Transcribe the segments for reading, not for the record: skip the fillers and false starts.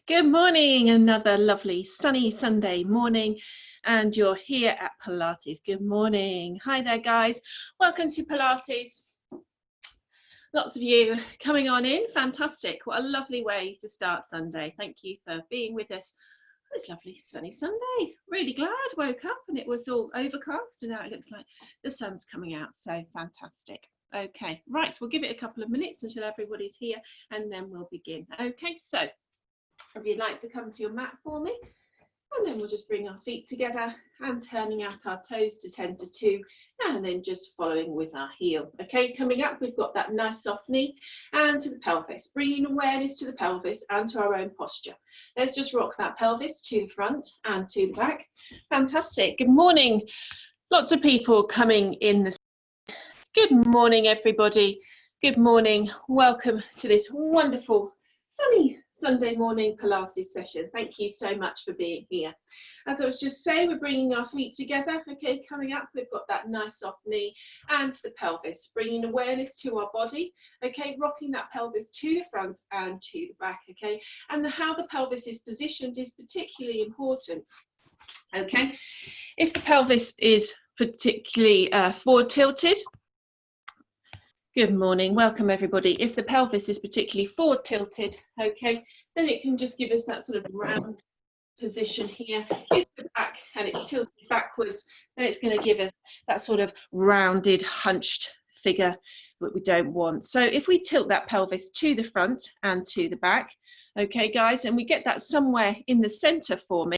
Good morning, another lovely sunny Sunday morning, and you're here at Pilates. Good morning. Hi there, guys. Welcome to Pilates. Lots of you coming on in. Fantastic. What a lovely way to start Sunday. Thank you for being with us. It's lovely sunny Sunday. Really glad. Woke up and it was all overcast, and now it looks like the sun's coming out. So fantastic. Okay, right. We'll give it a couple of minutes until everybody's here, and then we'll begin. Okay, so if you'd like to come to your mat for me, and then we'll just bring our feet together and turning out our toes to 10 to 2, and then just following with our heel. Okay, coming up, we've got that nice soft knee and to the pelvis, bringing awareness to the pelvis and to our own posture. Let's just rock that pelvis to the front and to the back. Fantastic. Good morning. Lots of people coming in this. Good morning, everybody. Good morning. Welcome to this wonderful sunny Sunday morning Pilates session. Thank you so much for being here. As I was just saying, we're bringing our feet together. Okay, coming up, we've got that nice soft knee and to the pelvis, bringing awareness to our body. Okay, rocking that pelvis to the front and to the back. Okay, and how the pelvis is positioned is particularly important. Okay, if the pelvis is particularly forward tilted. Good morning, welcome everybody. If the pelvis is particularly forward tilted, okay, then it can just give us that sort of round position here. If the back and it's tilted backwards, then it's going to give us that sort of rounded, hunched figure that we don't want. So if we tilt that pelvis to the front and to the back, okay guys, and we get that somewhere in the center for me.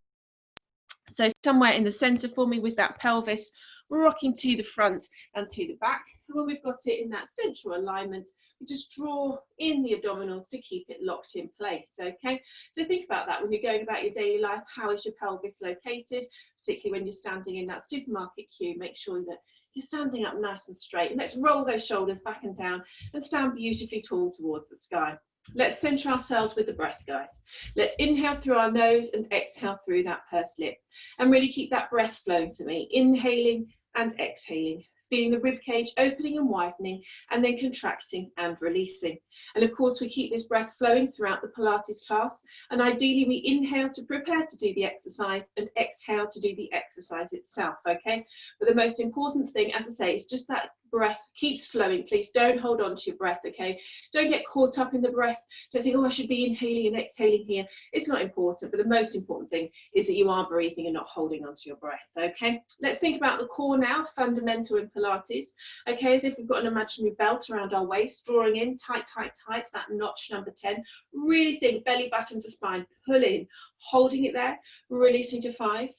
So somewhere in the center for me with that pelvis rocking to the front and to the back. And when we've got it in that central alignment, we just draw in the abdominals to keep it locked in place. Okay, so think about that when you're going about your daily life. How is your pelvis located, particularly when you're standing in that supermarket queue? Make sure that you're standing up nice and straight, and let's roll those shoulders back and down and stand beautifully tall towards the sky. Let's center ourselves with the breath, guys. Let's inhale through our nose and exhale through that pursed lip, and really keep that breath flowing for me. Inhaling and exhaling, feeling the rib cage opening and widening, and then contracting and releasing. And of course, we keep this breath flowing throughout the Pilates class. And ideally, we inhale to prepare to do the exercise and exhale to do the exercise itself. Okay. But the most important thing, as I say, is just that breath keeps flowing. Please don't hold on to your breath. Okay. Don't get caught up in the breath. Don't think, oh, I should be inhaling and exhaling here. It's not important. But the most important thing is that you are breathing and not holding on to your breath. Okay. Let's think about the core now, fundamental in Pilates. Okay, as if we've got an imaginary belt around our waist, drawing in tight, tight, tight, that notch number 10. Really think belly button to spine, pull in, holding it there, releasing to 5,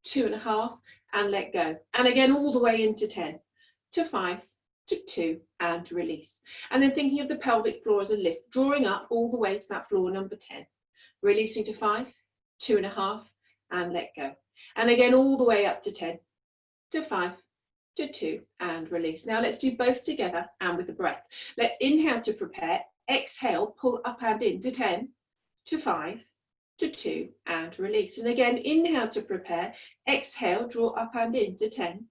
2.5, and let go. And again, all the way into 10, to 5, to 2, and release. And then thinking of the pelvic floor as a lift, drawing up all the way to that floor number 10, releasing to 5, 2.5, and let go. And again, all the way up to 10, to 5, to 2, and release. Now let's do both together and with the breath. Let's inhale to prepare, exhale, pull up and in to 10, to 5, to 2, and release. And again, inhale to prepare, exhale, draw up and in to 10,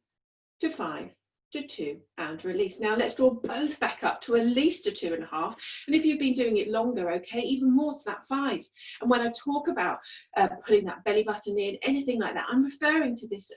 to 5, to 2, and release. Now let's draw both back up to at least a 2.5, and if you've been doing it longer, okay, even more to that 5. And when I talk about putting that belly button in, anything like that, I'm referring to this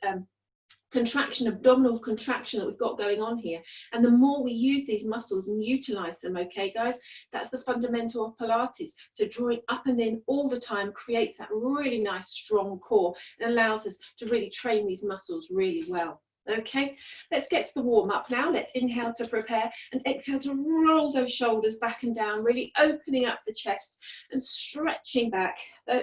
contraction, abdominal contraction that we've got going on here. And the more we use these muscles and utilize them, okay guys, that's the fundamental of Pilates. So drawing up and in all the time creates that really nice strong core and allows us to really train these muscles really well. Okay, let's get to the warm up now. Let's inhale to prepare and exhale to roll those shoulders back and down, really opening up the chest and stretching back,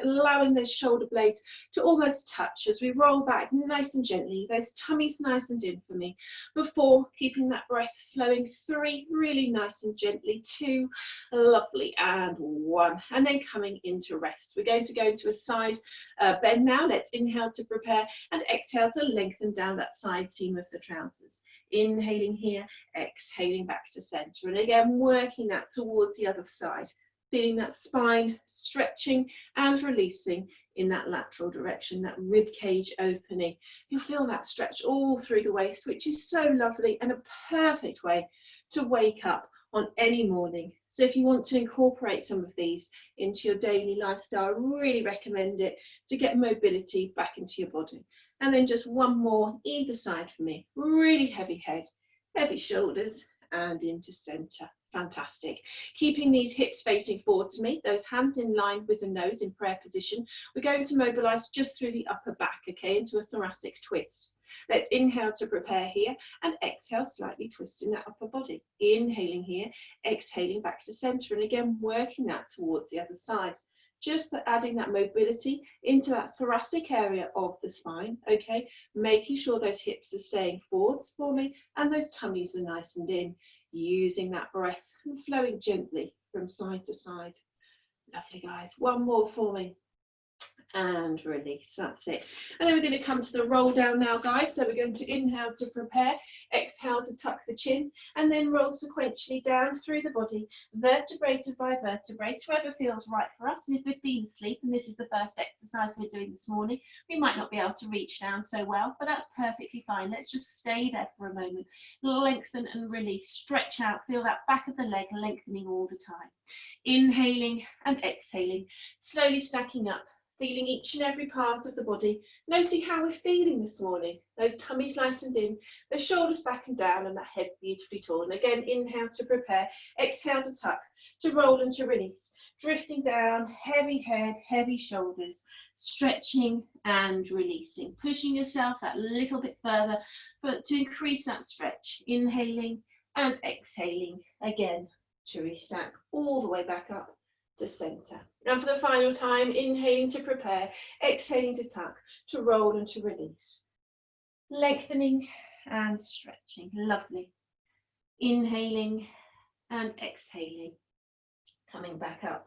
allowing those shoulder blades to almost touch as we roll back nice and gently. Those tummies nice and in for me. Before, keeping that breath flowing. 3, really nice and gently. 2, lovely, and 1. And then coming into rest. We're going to go into a side bend now. Let's inhale to prepare and exhale to lengthen down that side seam of the trousers. Inhaling here, exhaling back to center, and again working that towards the other side, feeling that spine stretching and releasing in that lateral direction, that rib cage opening. You'll feel that stretch all through the waist, which is so lovely and a perfect way to wake up on any morning. So if you want to incorporate some of these into your daily lifestyle, I really recommend it to get mobility back into your body. And then just one more either side for me. Really heavy head, heavy shoulders, and into center. Fantastic. Keeping these hips facing forward to me, those hands in line with the nose in prayer position. We're going to mobilize just through the upper back, okay, into a thoracic twist. Let's inhale to prepare here and exhale, slightly twisting that upper body. Inhaling here, exhaling back to center, and again working that towards the other side. Just adding that mobility into that thoracic area of the spine, okay, making sure those hips are staying forwards for me and those tummies are nice and in, using that breath and flowing gently from side to side. Lovely, guys. One more for me. And release, that's it. And then we're going to come to the roll down now, guys. So we're going to inhale to prepare, exhale to tuck the chin, and then roll sequentially down through the body, vertebrae by vertebrae, whoever feels right for us. And if we've been asleep and this is the first exercise we're doing this morning, we might not be able to reach down so well, but that's perfectly fine. Let's just stay there for a moment. Lengthen and release, stretch out, feel that back of the leg lengthening all the time. Inhaling and exhaling, slowly stacking up. Feeling each and every part of the body, noting how we're feeling this morning. Those tummies nice and in, the shoulders back and down, and that head beautifully tall. And again, inhale to prepare, exhale to tuck, to roll and to release. Drifting down, heavy head, heavy shoulders, stretching and releasing. Pushing yourself that little bit further, but to increase that stretch. Inhaling and exhaling again to restack all the way back up to center. And for the final time, inhaling to prepare, exhaling to tuck, to roll and to release. Lengthening and stretching. Lovely. Inhaling and exhaling. Coming back up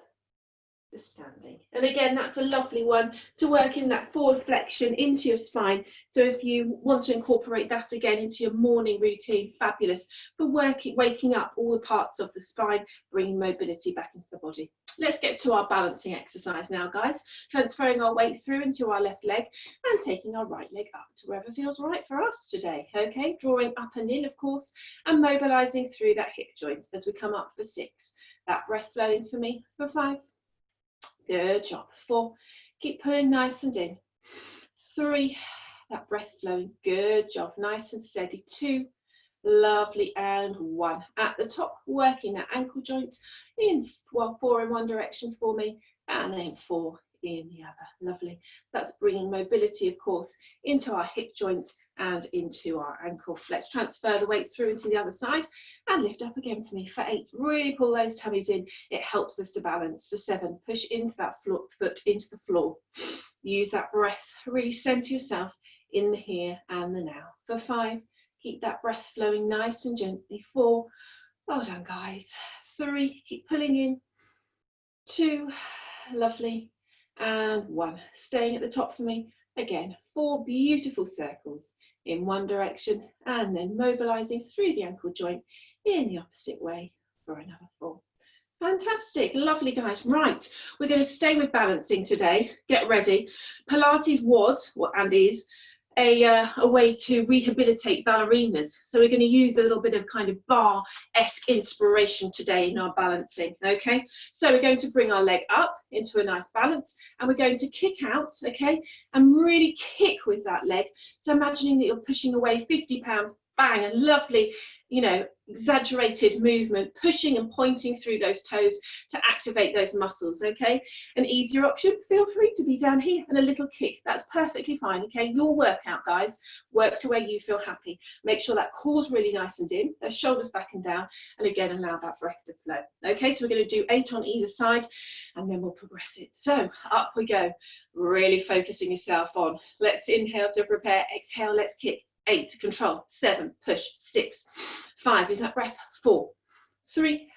to standing. And again, that's a lovely one to work in that forward flexion into your spine. So if you want to incorporate that again into your morning routine, fabulous. For waking up all the parts of the spine, bringing mobility back into the body. Let's get to our balancing exercise now, guys. Transferring our weight through into our left leg and taking our right leg up to wherever feels right for us today. Okay, drawing up and in, of course, and mobilizing through that hip joint as we come up for 6. That breath flowing for me for 5. Good job. 4. Keep pulling nice and in. 3. That breath flowing. Good job. Nice and steady. 2. Lovely. And 1. At the top, working that ankle joint in 4 in one direction for me, and then 4 in the other. Lovely. That's bringing mobility, of course, into our hip joint and into our ankle. Let's transfer the weight through into the other side and lift up again for me for 8. Really pull those tummies in. It helps us to balance. For 7, push into that foot into the floor. Use that breath. Really center yourself in the here and the now. For 5, keep that breath flowing nice and gently. 4, well done, guys. 3, keep pulling in. 2, lovely. And 1, staying at the top for me. Again, 4 beautiful circles in one direction, and then mobilizing through the ankle joint in the opposite way for another 4. Fantastic, lovely, guys. Right, we're going to stay with balancing today. Get ready. Pilates was, and is, a way to rehabilitate ballerinas. So we're going to use a little bit of kind of bar-esque inspiration today in our balancing, okay? So we're going to bring our leg up into a nice balance, and we're going to kick out, okay? And really kick with that leg. So imagining that you're pushing away 50 pounds, bang, a lovely, you know, exaggerated movement, pushing and pointing through those toes to activate those muscles, okay? An easier option, feel free to be down here and a little kick. That's perfectly fine, okay? Your workout, guys. Work to where you feel happy. Make sure that core's really nice and in, those shoulders back and down, and again, allow that breath to flow. Okay, so we're going to do 8 on either side, and then we'll progress it. So, up we go. Really focusing yourself on. Let's inhale to prepare. Exhale, let's kick. 8, control. 7, push. 6, 5, is that breath? 4, 3,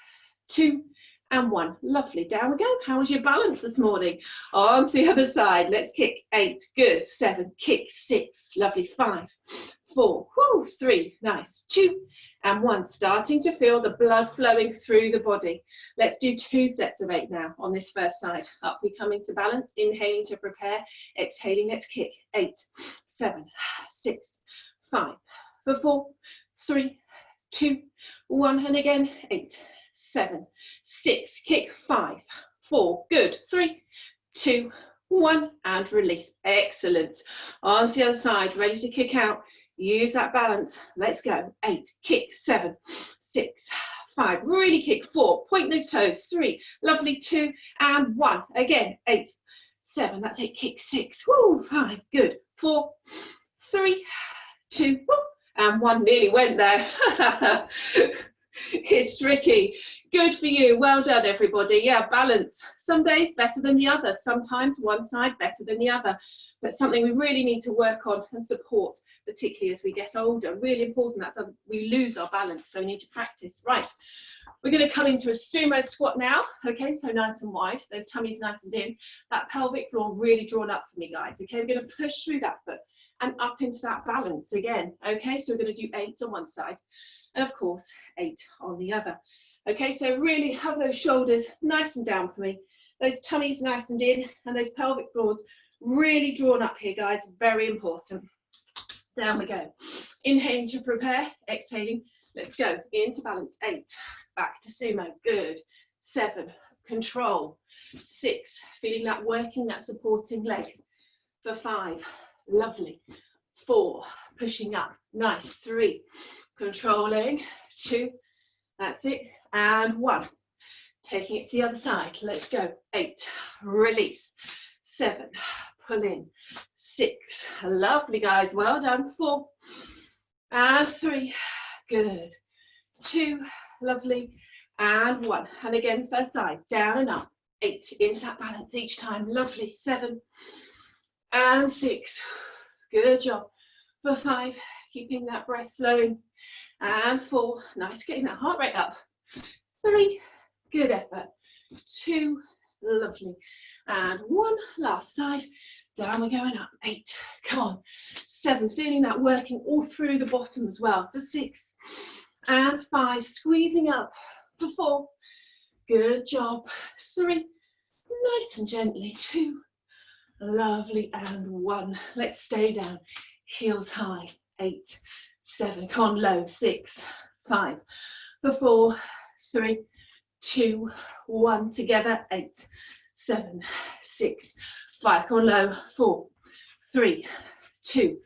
2, and 1. Lovely. Down we go. How was your balance this morning? On to the other side. Let's kick. 8, good. 7, kick. 6, lovely. 5, 4, whoo, 3, nice. 2, and 1. Starting to feel the blood flowing through the body. Let's do 2 sets of 8 now on this first side. Up we come into balance. Inhaling to prepare. Exhaling, let's kick. 8, 7, 6, 5, 4, 3, 2, 1, and again. 8, 7, 6, kick 5, 4, good, 3, 2, 1, and release. Excellent. On to the other side, ready to kick out. Use that balance. Let's go. 8, kick 7, 6, 5, really kick 4, point those toes, 3, lovely, 2, and 1. Again, 8, 7, that's it, kick 6, woo, 5, good, 4, 3, 2, woo, and 1, nearly went there. It's tricky. Good for you. Well done, everybody. Yeah, balance. Some days better than the other. Sometimes one side better than the other. But something we really need to work on and support, particularly as we get older. Really important. That's how we lose our balance. So we need to practice. Right. We're going to come into a sumo squat now. Okay, so nice and wide. Those tummies nice and in. That pelvic floor really drawn up for me, guys. Okay, we're going to push through that foot and up into that balance again. Okay, so we're going to do 8 on one side. And of course, 8 on the other. Okay, so really have those shoulders nice and down for me. Those tummies nice and in, and those pelvic floors really drawn up here, guys. Very important. Down we go. Inhaling to prepare, exhaling. Let's go. Into balance. 8. Back to sumo. Good. 7. Control. 6. Feeling that working, that supporting leg. For 5. Lovely. 4. Pushing up. Nice. 3. Controlling, 2, that's it, and 1. Taking it to the other side, let's go. 8, release, 7, pull in, 6, lovely guys, well done, 4, and 3, good, 2, lovely, and 1, and again, first side, down and up, 8, into that balance each time, lovely, 7, and 6, good job, for 5, keeping that breath flowing, and 4, nice, getting that heart rate up, 3, good effort, 2, lovely, and 1, last side, down we're going up, 8, come on, 7, feeling that working all through the bottom as well, for 6, and 5, squeezing up, for 4, good job, 3, nice and gently, 2, lovely, and 1, let's stay down, heels high, 8, 7, come on, low, 6, 5, for 4, 3, 2, 1, together, 8, 7, 6, 5, come on, low, 4, 3, 2,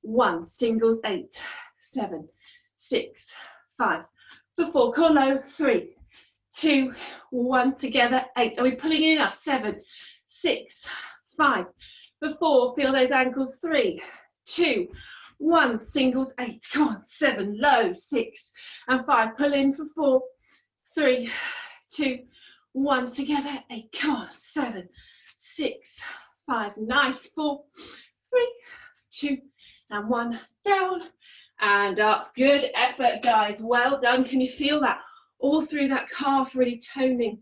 1, singles, 8, 7, 6, 5, for 4, come on, low, 3, 2, 1, together, 8, are we pulling in enough, 7, 6, 5, for 4, feel those ankles, 3, 2, 1, singles, 8, come on, 7, low, 6, and 5, pull in for 4, 3, 2, 1, together, 8, come on, 7, 6, 5, nice, 4, 3, 2, and 1, down, and up, good effort, guys, well done, can you feel that, all through that calf, really toning,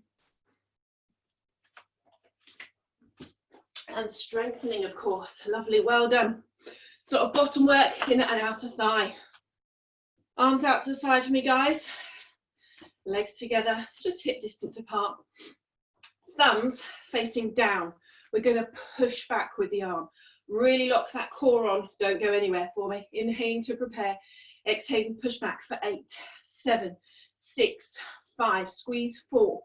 and strengthening, of course, lovely, well done. Sort of bottom work, inner and outer thigh. Arms out to the side for me, guys. Legs together, just hip distance apart. Thumbs facing down. We're going to push back with the arm. Really lock that core on. Don't go anywhere for me. Inhaling to prepare. Exhaling, push back for 8, 7, 6, 5. Squeeze 4,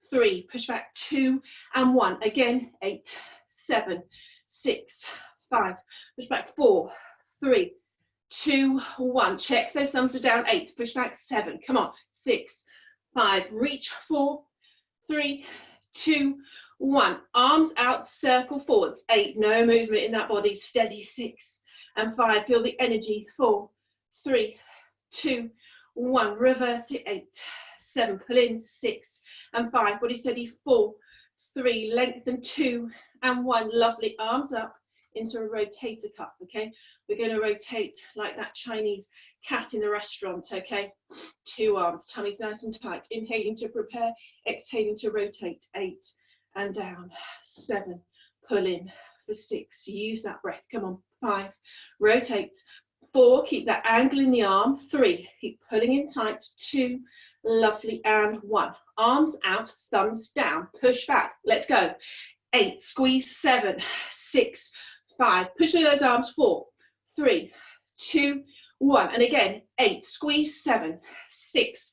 3. Push back 2 and 1. Again, 8, 7, 6, 5, push back 4, 3, 2, 1. Check those thumbs are down. 8, push back 7. Come on. 6, 5, reach 4, 3, 2, 1. Arms out, circle forwards. 8, no movement in that body. Steady. 6 and 5. Feel the energy. 4, 3, 2, 1. Reverse it. 8, 7. Pull in. 6 and 5. Body steady. 4, 3. Lengthen. 2 and 1. Lovely. Arms up into a rotator cuff, okay? We're going to rotate like that Chinese cat in the restaurant, okay? 2 arms, tummies nice and tight. Inhaling to prepare, exhaling to rotate. 8 and down. 7, pull in for 6. Use that breath. Come on. 5, rotate. 4, keep that angle in the arm. 3, keep pulling in tight. 2, lovely, and 1. Arms out, thumbs down. Push back. Let's go. 8, squeeze. 7, 6, 5, push through those arms. 4, 3, 2, 1, and again 8, squeeze. 7, 6,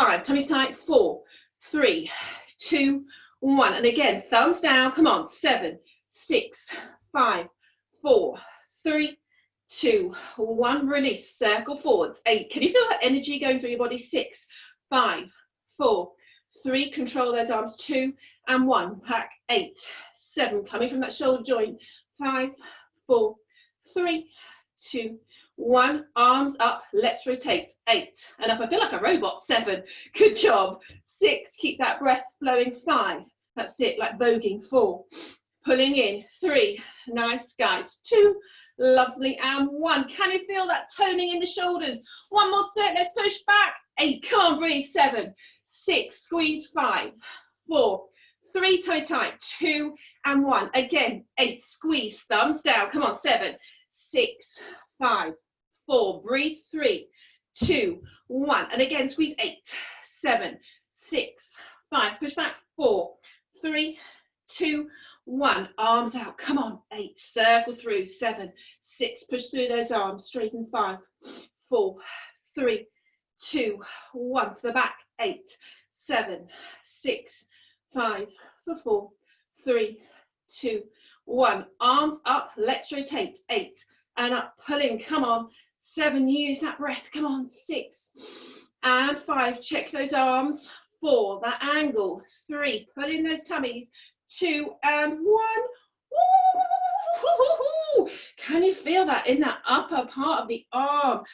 5, tummy tight, 4, 3, 2, 1, and again, thumbs down, come on, 7, 6, 5, 4, 3, 2, 1, release, circle forwards, 8, can you feel that energy going through your body, 6, 5, 4, 3, control those arms, 2 and 1, back, 8, 7, coming from that shoulder joint, 5, 4, 3, 2, 1, arms up, let's rotate, 8, and up, I feel like a robot, 7, good job, 6, keep that breath flowing, 5, that's it, like voguing, 4, pulling in, 3, nice guys, 2, lovely, and 1, can you feel that toning in the shoulders, 1 more set, let's push back, 8, come on, breathe, 7, 6, squeeze, 5, 4, 3, toe tight, 2 and 1, again, 8, squeeze, thumbs down, come on, 7, 6, 5, 4, breathe, 3, 2, 1, and again, squeeze, 8, 7, 6, 5, push back, 4, 3, 2, 1, arms out, come on, 8, circle through, 7, 6, push through those arms, straighten, 5, 4, 3, 2, 1, to the back, 8, 7, 6, 5, 4, 3, 2, 1, arms up, let's rotate, 8, and up, pulling, come on, 7, use that breath, come on, 6, and 5, check those arms, 4, that angle, 3, pull in those tummies, 2 and 1, woo, can you feel that in that upper part of the arm,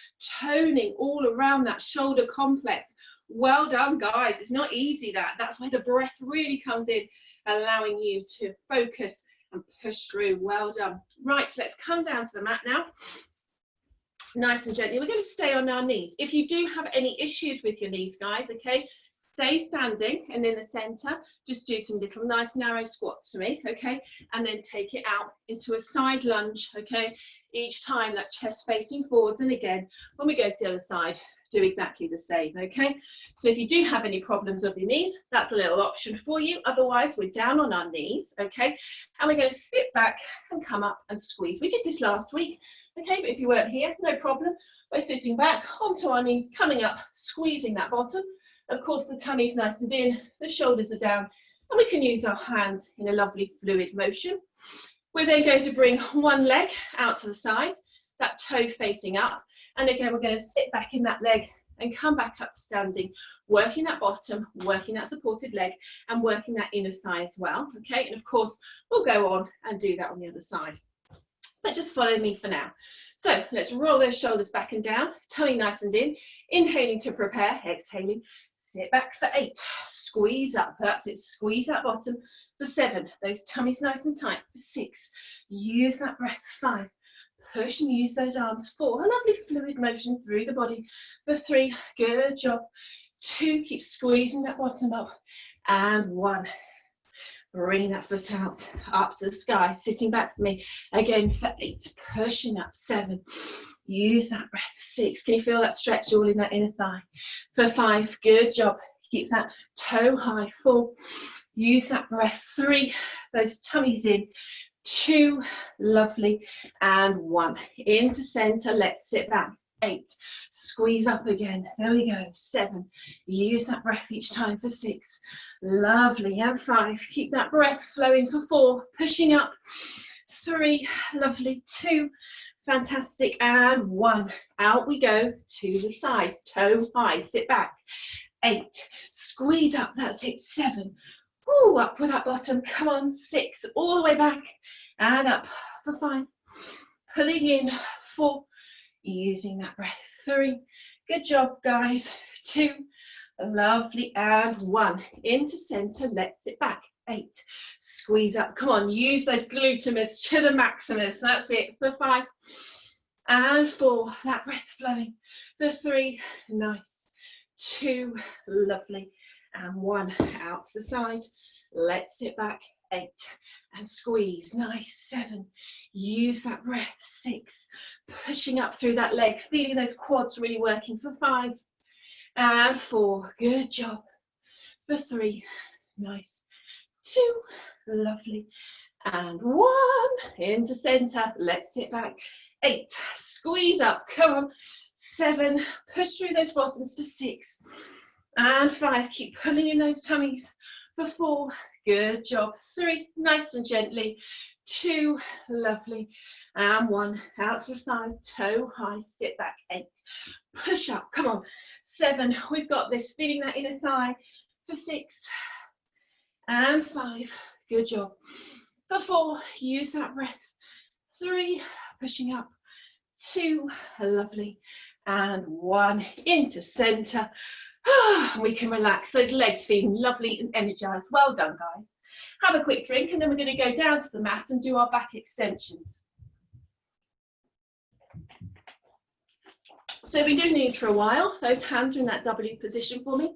toning all around that shoulder complex, well done guys, it's not easy that's where the breath really comes in, allowing you to focus and push through, well done. Right, so let's come down to the mat now, nice and gently, we're going to stay on our knees. If you do have any issues with your knees guys, okay, stay standing, and in the center just do some little nice narrow squats for me, okay, and then take it out into a side lunge, okay, each time that chest facing forwards, and again when we go to the other side do exactly the same, okay. So if you do have any problems with your knees, that's a little option for you, otherwise we're down on our knees, okay, and we're going to sit back and come up and squeeze. We did this last week, okay, but if you weren't here, no problem, we're sitting back onto our knees, coming up, squeezing that bottom. Of course, the tummy's nice and in, the shoulders are down, and we can use our hands in a lovely fluid motion. We're then going to bring one leg out to the side, that toe facing up, and again, we're going to sit back in that leg and come back up to standing, working that bottom, working that supported leg, and working that inner thigh as well, okay? And of course, we'll go on and do that on the other side. But just follow me for now. So let's roll those shoulders back and down, tummy nice and in, inhaling to prepare, exhaling, sit back for 8, squeeze up, that's it, squeeze that bottom, for 7, those tummies nice and tight, for 6, use that breath, 5, push and use those arms, 4, a lovely fluid motion through the body, for 3, good job, 2, keep squeezing that bottom up, and 1, bring that foot out, up to the sky, sitting back for me, again for 8, pushing up, 7, use that breath, 6, can you feel that stretch all in that inner thigh, for 5, good job, keep that toe high, 4, use that breath, 3, those tummies in, 2, lovely, and 1, into center, let's sit back, 8, squeeze up again, there we go, 7, use that breath each time, for 6, lovely, and 5, keep that breath flowing, for 4, pushing up, 3, lovely, 2, fantastic, and 1, out we go to the side, toe high, sit back, 8, squeeze up, that's it, 7, ooh, up with that bottom, come on, 6, all the way back, and up, for 5, pulling in, 4, using that breath, 3, good job guys, 2, lovely, and 1, into center, let's sit back, 8, squeeze up, come on, use those glutamus to the maximus, that's it, for 5, and 4, that breath flowing, for 3, nice, 2, lovely, and 1, out to the side, let's sit back, 8, and squeeze, nice, 7, use that breath, 6, pushing up through that leg, feeling those quads really working, for 5, and 4, good job, for 3, nice, 2, lovely, and 1, into center, let's sit back, 8, squeeze up, come on, 7, push through those bottoms, for 6, And 5, keep pulling in those tummies. For 4, good job. 3, nice and gently. 2, lovely. And 1, out to the side, toe high, sit back. 8, push up, come on. 7, we've got this, feeling that inner thigh. For 6, and 5, good job. For 4, use that breath. 3, pushing up. 2, lovely. And 1, into center. We can relax, those legs feeling lovely and energized. Well done, guys. Have a quick drink and then we're going to go down to the mat and do our back extensions. So we've been doing these for a while. Those hands are in that W position for me.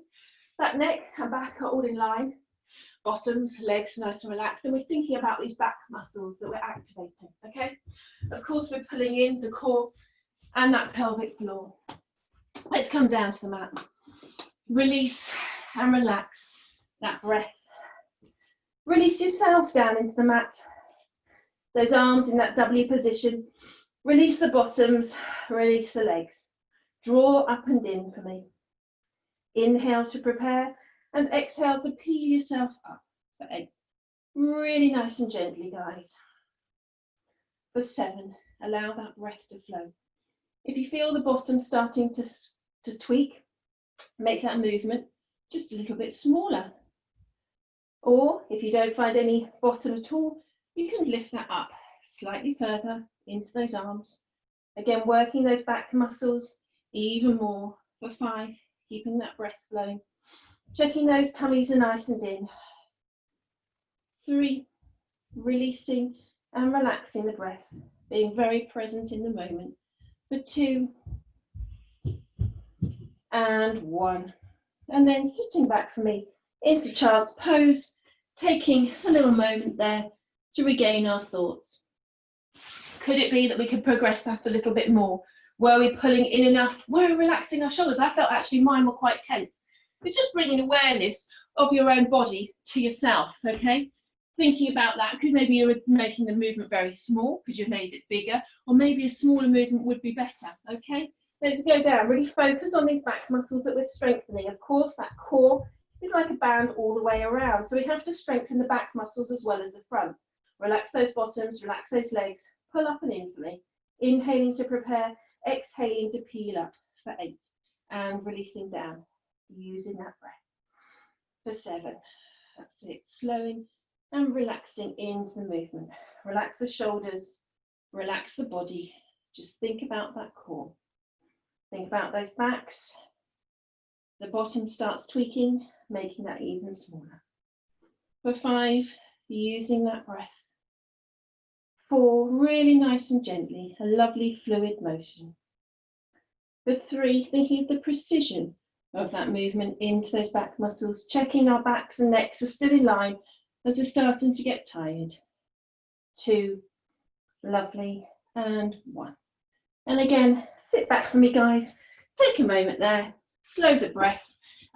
That neck and back are all in line. Bottoms, legs nice and relaxed, and we're thinking about these back muscles that we're activating, okay? Of course, we're pulling in the core and that pelvic floor. Let's come down to the mat. Release and relax that breath. Release yourself down into the mat. Those arms in that W position. Release the bottoms, release the legs. Draw up and in for me. Inhale to prepare and exhale to peel yourself up for 8. Really nice and gently, guys. For 7, allow that breath to flow. If you feel the bottom starting to tweak, make that movement just a little bit smaller. Or if you don't find any bottom at all, you can lift that up slightly further into those arms. Again, working those back muscles even more. For 5, keeping that breath flowing. Checking those tummies are nice and in. 3, releasing and relaxing the breath, being very present in the moment. For 2, and 1. And then sitting back for me into child's pose, taking a little moment there to regain our thoughts. Could it be that we could progress that a little bit more? Were we pulling in enough? Were we relaxing our shoulders? I felt actually mine were quite tense. It's just bringing awareness of your own body to yourself, okay? Thinking about that, could maybe you're making the movement very small, could you have made it bigger, or maybe a smaller movement would be better, okay? Let's go down, really focus on these back muscles that we're strengthening. Of course, that core is like a band all the way around, so we have to strengthen the back muscles as well as the front. Relax those bottoms, relax those legs, pull up and in for me. Inhaling to prepare, exhaling to peel up for 8, and releasing down, using that breath. For 7, that's it, slowing and relaxing into the movement. Relax the shoulders, relax the body, just think about that core. Think about those backs. The bottom starts tweaking, making that even smaller. For 5, using that breath. 4, really nice and gently, a lovely fluid motion. For 3, thinking of the precision of that movement into those back muscles, checking our backs and necks are still in line as we're starting to get tired. 2, lovely, and 1. And again, sit back for me, guys. Take a moment there, slow the breath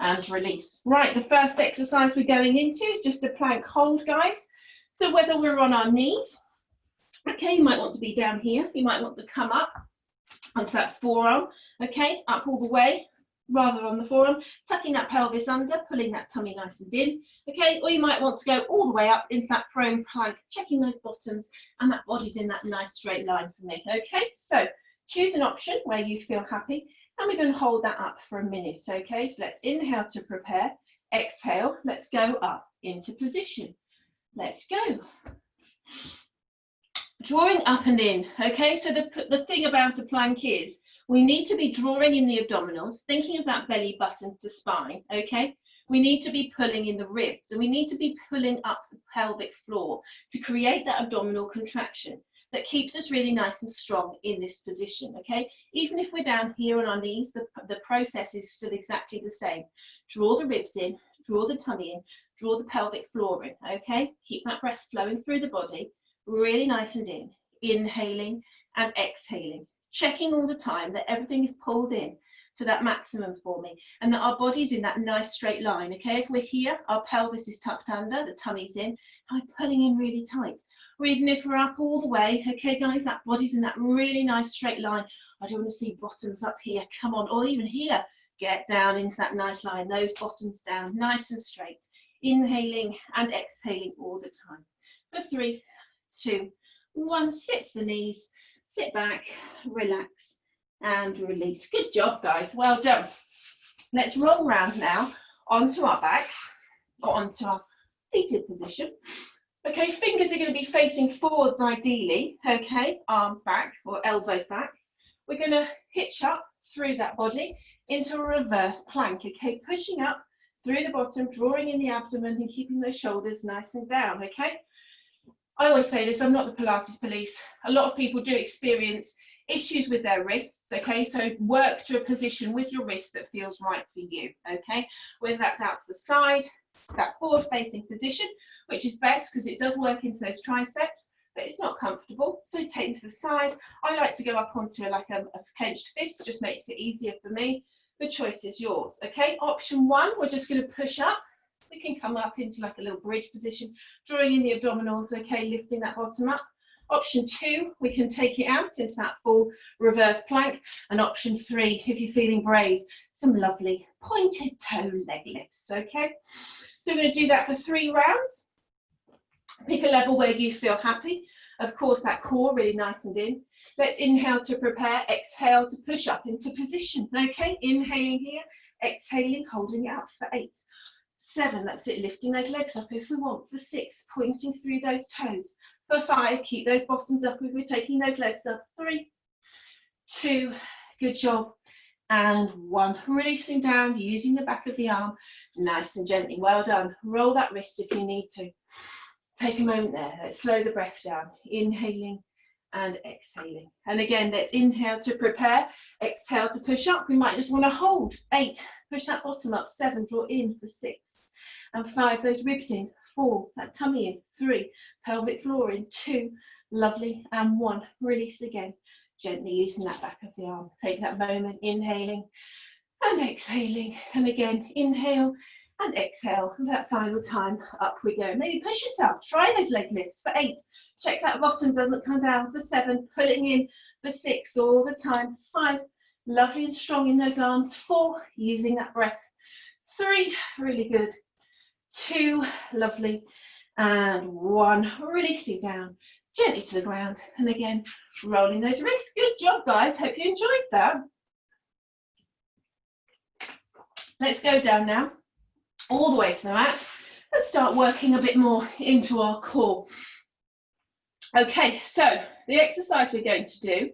and release. Right, the first exercise we're going into is just a plank hold, guys. So whether we're on our knees, okay, you might want to be down here. You might want to come up onto that forearm, okay, up all the way, rather on the forearm, tucking that pelvis under, pulling that tummy nice and in, okay, or you might want to go all the way up into that prone plank, checking those bottoms, and that body's in that nice straight line for me, okay? So choose an option where you feel happy, and we're going to hold that up for a minute, okay? So let's inhale to prepare, exhale, let's go up into position. Let's go. Drawing up and in, okay? So the thing about a plank is we need to be drawing in the abdominals, thinking of that belly button to spine, okay? We need to be pulling in the ribs, and we need to be pulling up the pelvic floor to create that abdominal contraction that keeps us really nice and strong in this position, okay? Even if we're down here on our knees, the process is still exactly the same. Draw the ribs in, draw the tummy in, draw the pelvic floor in, okay? Keep that breath flowing through the body, really nice and in, inhaling and exhaling, checking all the time that everything is pulled in to that maximum for me, and that our body's in that nice straight line, okay? If we're here, our pelvis is tucked under, the tummy's in, and we're pulling in really tight. Or even if we're up all the way, okay guys, that body's in that really nice straight line. I don't want to see bottoms up here, come on, or even here, Get down into that nice line, those bottoms down, nice and straight. Inhaling and exhaling all the time. For 3, 2, 1, sit to the knees, sit back, relax and release. Good job, guys, well done. Let's roll round now onto our backs or onto our seated position. Okay, fingers are going to be facing forwards ideally, okay, arms back or elbows back. We're going to hitch up through that body into a reverse plank, okay, pushing up through the bottom, drawing in the abdomen and keeping those shoulders nice and down, okay. I always say this, I'm not the Pilates police. A lot of people do experience issues with their wrists, okay, so work to a position with your wrist that feels right for you, okay, whether that's out to the side, that forward facing position, which is best because it does work into those triceps, but it's not comfortable, so take them to the side. I like to go up onto like a clenched fist, just makes it easier for me. The choice is yours, okay. Option 1, we're just going to push up. We can come up into like a little bridge position, drawing in the abdominals, okay, lifting that bottom up. Option 2, we can take it out into that full reverse plank. And option 3, if you're feeling brave, some lovely pointed toe leg lifts, okay. So we're going to do that for 3 rounds. Pick a level where you feel happy. Of course, that core really nice and in. Let's inhale to prepare, exhale to push up into position, okay. Inhaling here, exhaling, holding it up for 8, 7, that's it, lifting those legs up if we want. For 6, pointing through those toes. For 5, keep those bottoms up if we're taking those legs up. 3, 2, good job. And 1, releasing down, using the back of the arm, nice and gently, well done. Roll that wrist if you need to. Take a moment there, let's slow the breath down. Inhaling and exhaling. And again, let's inhale to prepare, exhale to push up. We might just want to hold. 8, push that bottom up. 7, draw in for 6. And 5, those ribs in. 4, that tummy in. 3, pelvic floor in. 2, lovely. And 1, release again. Gently using that back of the arm. Take that moment, inhaling and exhaling. And again, inhale and exhale. And that final time, up we go. Maybe push yourself. Try those leg lifts for 8. Check that bottom doesn't come down. For 7, pulling in. For 6, all the time. 5, lovely and strong in those arms. 4, using that breath. 3, really good. 2, lovely. And 1, releasing down. Gently to the ground. And again, rolling those wrists. Good job, guys. Hope you enjoyed that. Let's go down now, all the way to the mat. Let's start working a bit more into our core. Okay, so the exercise we're going to do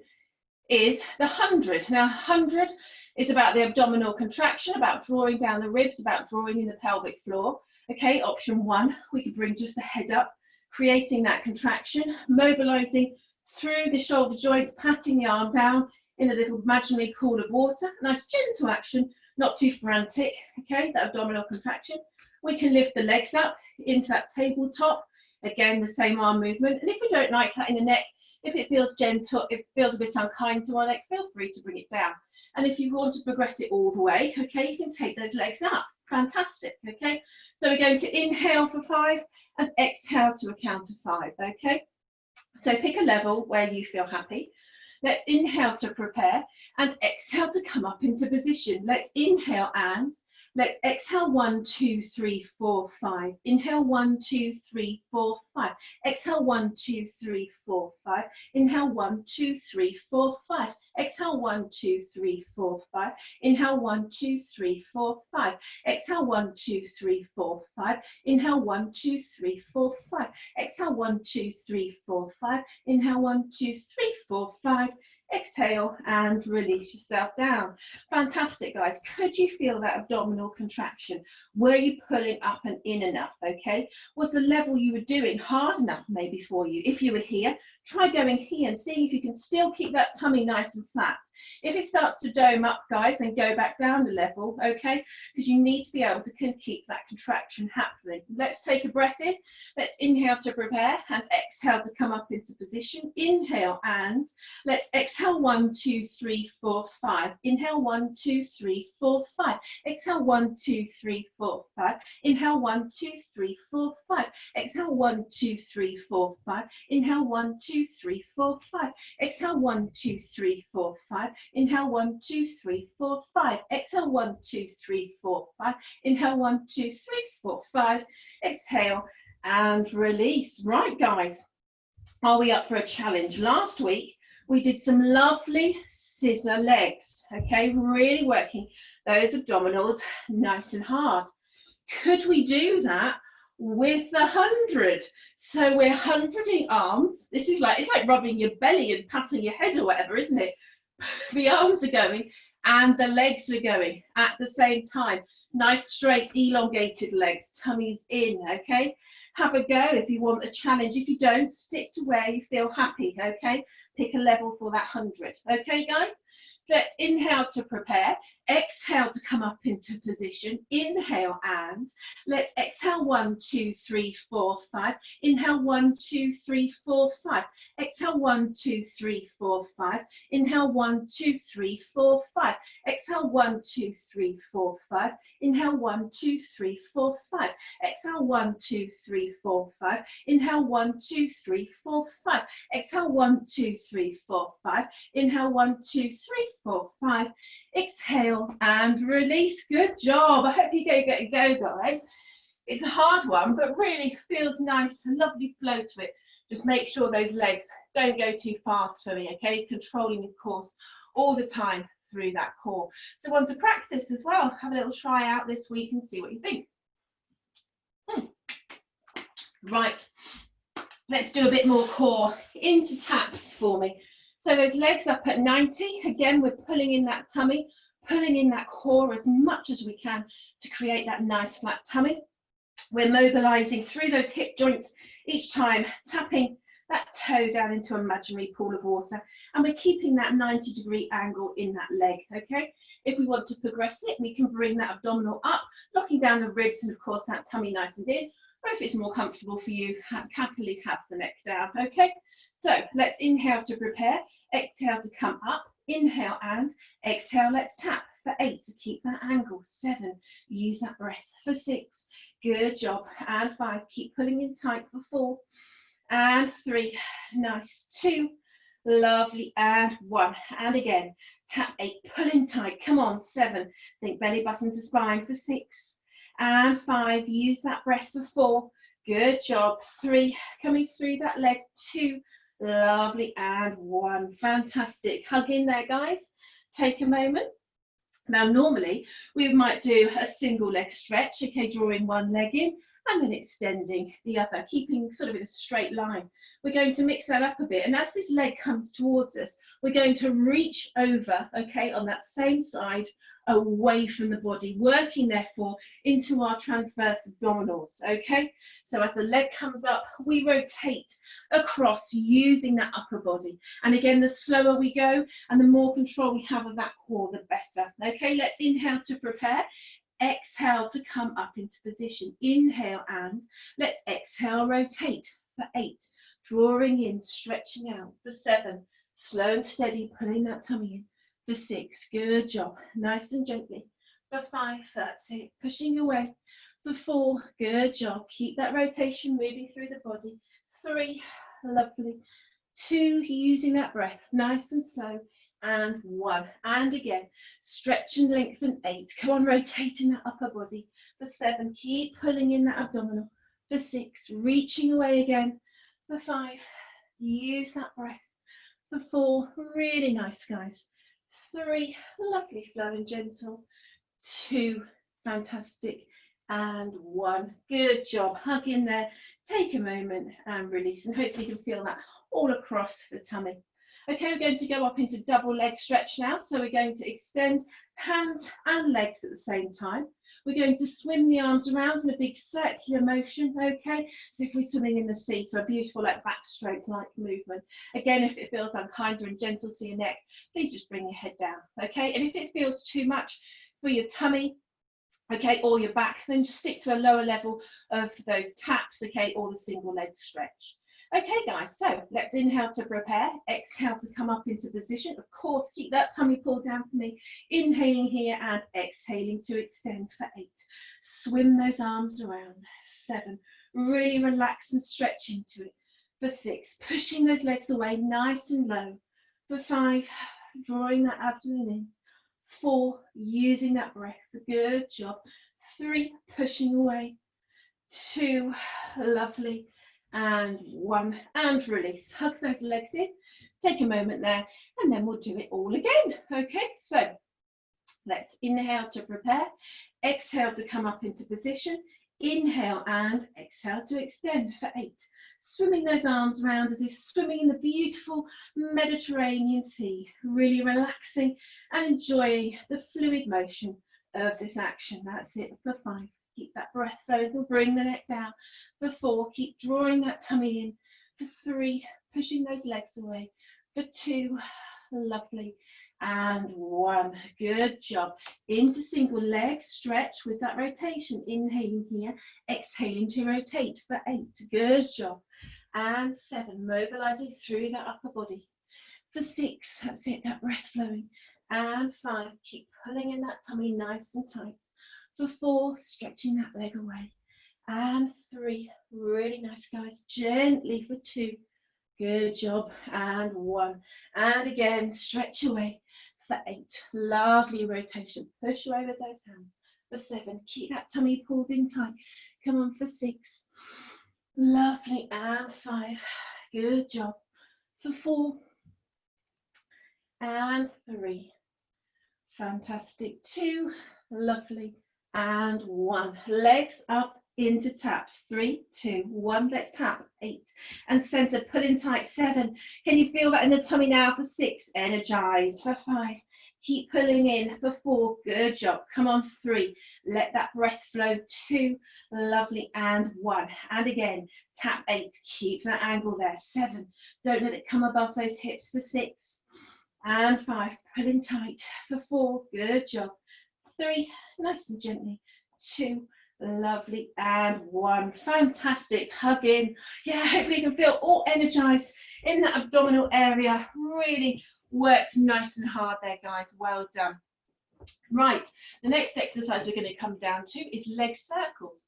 is the 100. Now, 100 is about the abdominal contraction, about drawing down the ribs, about drawing in the pelvic floor. Okay, option 1, we could bring just the head up, creating that contraction, mobilizing through the shoulder joints, patting the arm down in a little imaginary pool of water. Nice gentle action, not too frantic, okay, that abdominal contraction. We can lift the legs up into that tabletop. Again, the same arm movement. And if we don't like that in the neck, if it feels gentle, if it feels a bit unkind to our neck, feel free to bring it down. And if you want to progress it all the way, okay, you can take those legs up. Fantastic, okay? So we're going to inhale for 5 and exhale to a count of 5, okay? So pick a level where you feel happy. Let's inhale to prepare and exhale to come up into position. Let's inhale and let's exhale 1, 2, 3, 4, 5. Inhale 1, 2, 3, 4, 5. Exhale 1, 2, 3, 4, 5. Inhale 1, 2, 3, 4, 5. Exhale 1, 2, 3, 4, 5. Inhale 1, 2, 3, 4, 5. Exhale 1, 2, 3, 4, 5. Inhale 1, 2, 3, 4, 5. Exhale 1, 2, 3, 4, 5. Inhale 1, 2, 3, 4, 5. Exhale and release yourself down. Fantastic, guys. Could you feel that abdominal contraction? Were you pulling up and in enough? Okay. Was the level you were doing hard enough maybe for you? If you were here, try going here and seeing if you can still keep that tummy nice and flat. If it starts to dome up, guys, then go back down a level, okay? Because you need to be able to keep that contraction happening. Let's take a breath in. Let's inhale to prepare and exhale to come up into position. Inhale and let's exhale 1, 2, 3, 4, 5. Inhale 1, 2, 3, 4, 5. Exhale 1, 2, 3, 4, 5. Inhale 1, 2, 3, 4, 5. Exhale 1, 2, 3, 4, 5. Inhale 1, 2, 3, 4, 5. Exhale 1, 2, 3, 4, 5. 5. Inhale, 1, 2, 3, 4, 5. Exhale, 1, 2, 3, 4, 5. Inhale, 1, 2, 3, 4, 5. Exhale and release. Right, guys, are we up for a challenge? Last week, we did some lovely scissor legs, okay? Really working those abdominals nice and hard. Could we do that with 100? So we're 100ing arms. This is like, it's like rubbing your belly and patting your head or whatever, isn't it? The arms are going and the legs are going at the same time. Nice, straight, elongated legs, tummies in, okay? Have a go if you want a challenge. If you don't, stick to where you feel happy, okay? Pick a level for that 100, okay, guys? So let's inhale to prepare. Exhale to come up into position. Inhale and let's exhale 1, 2, 3, 4, 5. Inhale 1, 2, 3, 4, 5. Exhale 1, 2, 3, 4, 5. Inhale 1, 2, 3, 4, 5. Exhale 1, 2, 3, 4, 5. Inhale 1, 2, 3, 4, 5. Exhale 1, 2, 3, 4, 5. Inhale 1, 2, 3, 4, 5. Exhale 1, 2, 3, 4, 5. Inhale 1, 2, 3, 4, 5. Exhale and release. Good job. I hope you go, guys. It's a hard one, but really feels nice. A lovely flow to it. Just make sure those legs don't go too fast for me, okay? Controlling, of course, all the time through that core. So want to practice as well. Have a little try out this week and see what you think. Right. Let's do a bit more core into taps for me. So those legs up at 90, again, we're pulling in that tummy, pulling in that core as much as we can to create that nice flat tummy. We're mobilizing through those hip joints each time, tapping that toe down into an imaginary pool of water, and we're keeping that 90-degree angle in that leg, okay? If we want to progress it, we can bring that abdominal up, locking down the ribs and, of course, that tummy nice and in, or if it's more comfortable for you, happily have the neck down, okay? So let's inhale to prepare, exhale to come up, inhale and exhale, let's tap for 8 to keep that angle, 7, use that breath for 6, good job, and 5, keep pulling in tight for 4, and 3, nice, 2, lovely, and 1, and again, tap 8, pull in tight, come on, 7, think belly button to spine for 6, and 5, use that breath for 4, good job, 3, coming through that leg, 2, lovely, and 1, fantastic. Hug in there, guys. Take a moment. Now, normally we might do a single leg stretch, okay, drawing one leg in and then extending the other, keeping sort of in a straight line. We're going to mix that up a bit, and as this leg comes towards us, we're going to reach over, okay, on that same side, away from the body, working therefore into our transverse abdominals, okay? So as the leg comes up, we rotate across using that upper body. And again, the slower we go and the more control we have of that core, the better. Okay, let's inhale to prepare. Exhale to come up into position. Inhale and let's exhale, rotate for 8. Drawing in, stretching out for 7. Slow and steady, pulling that tummy in. For 6, good job, nice and gently. For 5, that's it, pushing away. For 4, good job, keep that rotation moving through the body. 3, lovely. 2, using that breath, nice and slow. And 1, and again, stretch and lengthen. 8, come on, rotating that upper body. For 7, keep pulling in that abdominal. For 6, reaching away again. For 5, use that breath. For 4, really nice, guys. 3, lovely, flow and gentle. 2, fantastic, and 1, good job. Hug in there, take a moment and release, and hopefully you can feel that all across the tummy. Okay, we're going to go up into double leg stretch now. So we're going to extend hands and legs at the same time. We're going to swim the arms around in a big circular motion, okay? So if we're swimming in the sea, so a beautiful like backstroke-like movement. Again, if it feels unkind and gentle to your neck, please just bring your head down, okay? And if it feels too much for your tummy, okay, or your back, then just stick to a lower level of those taps, okay, or the single leg stretch. Okay, guys, so let's inhale to prepare, exhale to come up into position. Of course, keep that tummy pulled down for me. Inhaling here and exhaling to extend for 8. Swim those arms around. 7, really relax and stretch into it. For 6, pushing those legs away nice and low. For 5, drawing that abdomen in. 4, using that breath. Good job. 3, pushing away. 2, lovely. And 1, and release. Hug those legs in. Take a moment there, and then we'll do it all again. Okay, so let's inhale to prepare. Exhale to come up into position. Inhale and exhale to extend for 8. Swimming those arms around as if swimming in the beautiful Mediterranean Sea. Really relaxing and enjoying the fluid motion of this action. That's it for 5. Keep that breath flowing and bring the neck down. For 4, keep drawing that tummy in. For 3, pushing those legs away. For 2, lovely. And 1, good job. Into single leg stretch with that rotation. Inhaling here, exhaling to rotate for 8, good job. And 7, mobilizing through that upper body. For 6, that's it, that breath flowing. And 5, keep pulling in that tummy nice and tight. For 4, stretching that leg away. And 3, really nice guys, gently for 2, good job. And 1, and again, stretch away. For 8, lovely rotation, push over those hands. For 7, keep that tummy pulled in tight. Come on, for 6, lovely. And 5, good job. For 4, and 3, fantastic. 2, lovely. And 1, legs up into taps. 3, 2, 1, let's tap. 8, and center, pull in tight. 7, can you feel that in the tummy now? For 6, energize. For 5, keep pulling in. For 4, good job. Come on. 3, let that breath flow. 2, lovely. And 1, and again, tap. 8, keep that angle there. 7, don't let it come above those hips. For 6, and 5, pull in tight. For 4, good job. 3, nice and gently. 2, lovely. And 1, fantastic. Hug in. Yeah, hopefully you can feel all energized in that abdominal area. Really worked nice and hard there, guys. Well done. Right, the next exercise we're going to come down to is leg circles.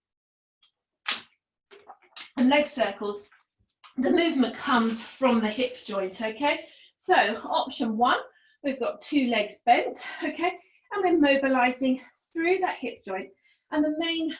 And leg circles, the movement comes from the hip joint, okay? So option 1, we've got 2 legs bent, okay? And we're mobilizing through that hip joint. And the main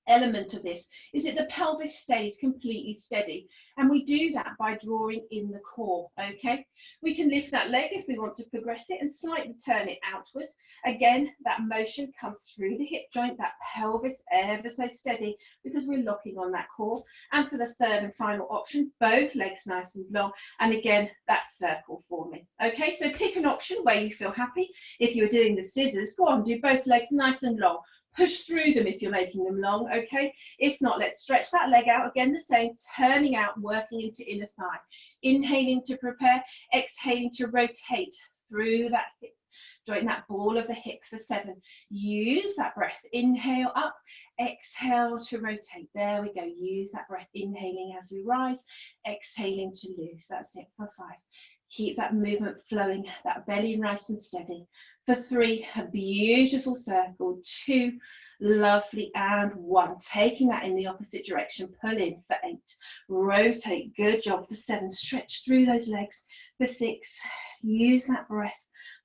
element of this is that the pelvis stays completely steady, and we do that by drawing in the core. Okay, we can lift that leg if we want to progress it and slightly turn it outward. Again, that motion comes through the hip joint, that pelvis ever so steady, because we're locking on that core. And for the third and final option, both legs nice and long, and again, that circle for me. Okay, so pick an option where you feel happy. If you're doing the scissors, go on, do both legs nice and long. Push through them if you're making them long, okay? If not, let's stretch that leg out. Again, the same, turning out, working into inner thigh. Inhaling to prepare, exhaling to rotate through that hip joint, that ball of the hip for 7. Use that breath. Inhale up, exhale to rotate. There we go. Use that breath. Inhaling as we rise, exhaling to loose. That's it for 5. Keep that movement flowing, that belly nice and steady. For 3, a beautiful circle. 2, lovely. And 1, taking that in the opposite direction. Pull in. For 8, rotate. Good job. For 7, stretch through those legs. For 6, use that breath.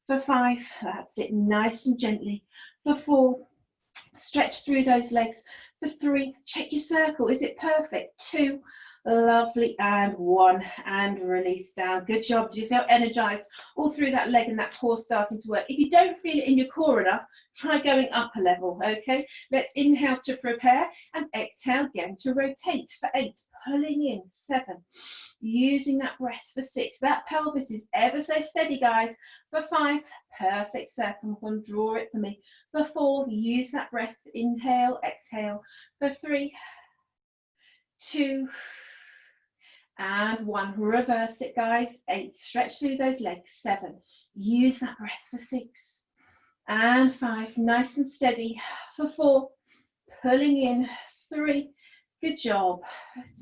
For 5, that's it, nice and gently. For 4, stretch through those legs. For 3, check your circle. Is it perfect? 2, lovely. And 1, and release down. Good job. Do you feel energized all through that leg and that core starting to work? If you don't feel it in your core enough, try going up a level. Okay, let's inhale to prepare and exhale again to rotate. For 8, pulling in. 7, using that breath. For 6, that pelvis is ever so steady, guys. For 5, perfect circle. One, draw it for me. For 4, use that breath. Inhale, exhale. For 3, 2, and 1, reverse it, guys. 8, stretch through those legs. 7, use that breath. For 6, and 5, nice and steady. For 4, pulling in. 3, good job.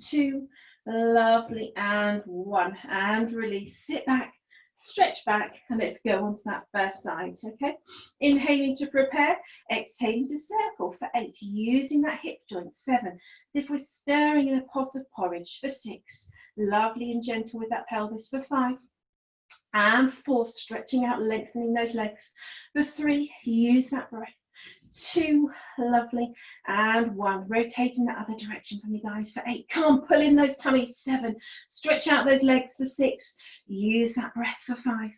2, lovely. And 1, and release. Sit back, stretch back, and let's go on to that first side. Okay, inhaling to prepare, exhaling to circle. For 8, using that hip joint. 7, as if we're stirring in a pot of porridge. For 6, lovely and gentle with that pelvis. For 5, and 4, stretching out, lengthening those legs. For 3, use that breath. 2, lovely, and 1, rotating that other direction for me, guys. For 8, come on, pull in those tummies. 7, stretch out those legs. For 6, use that breath. For 5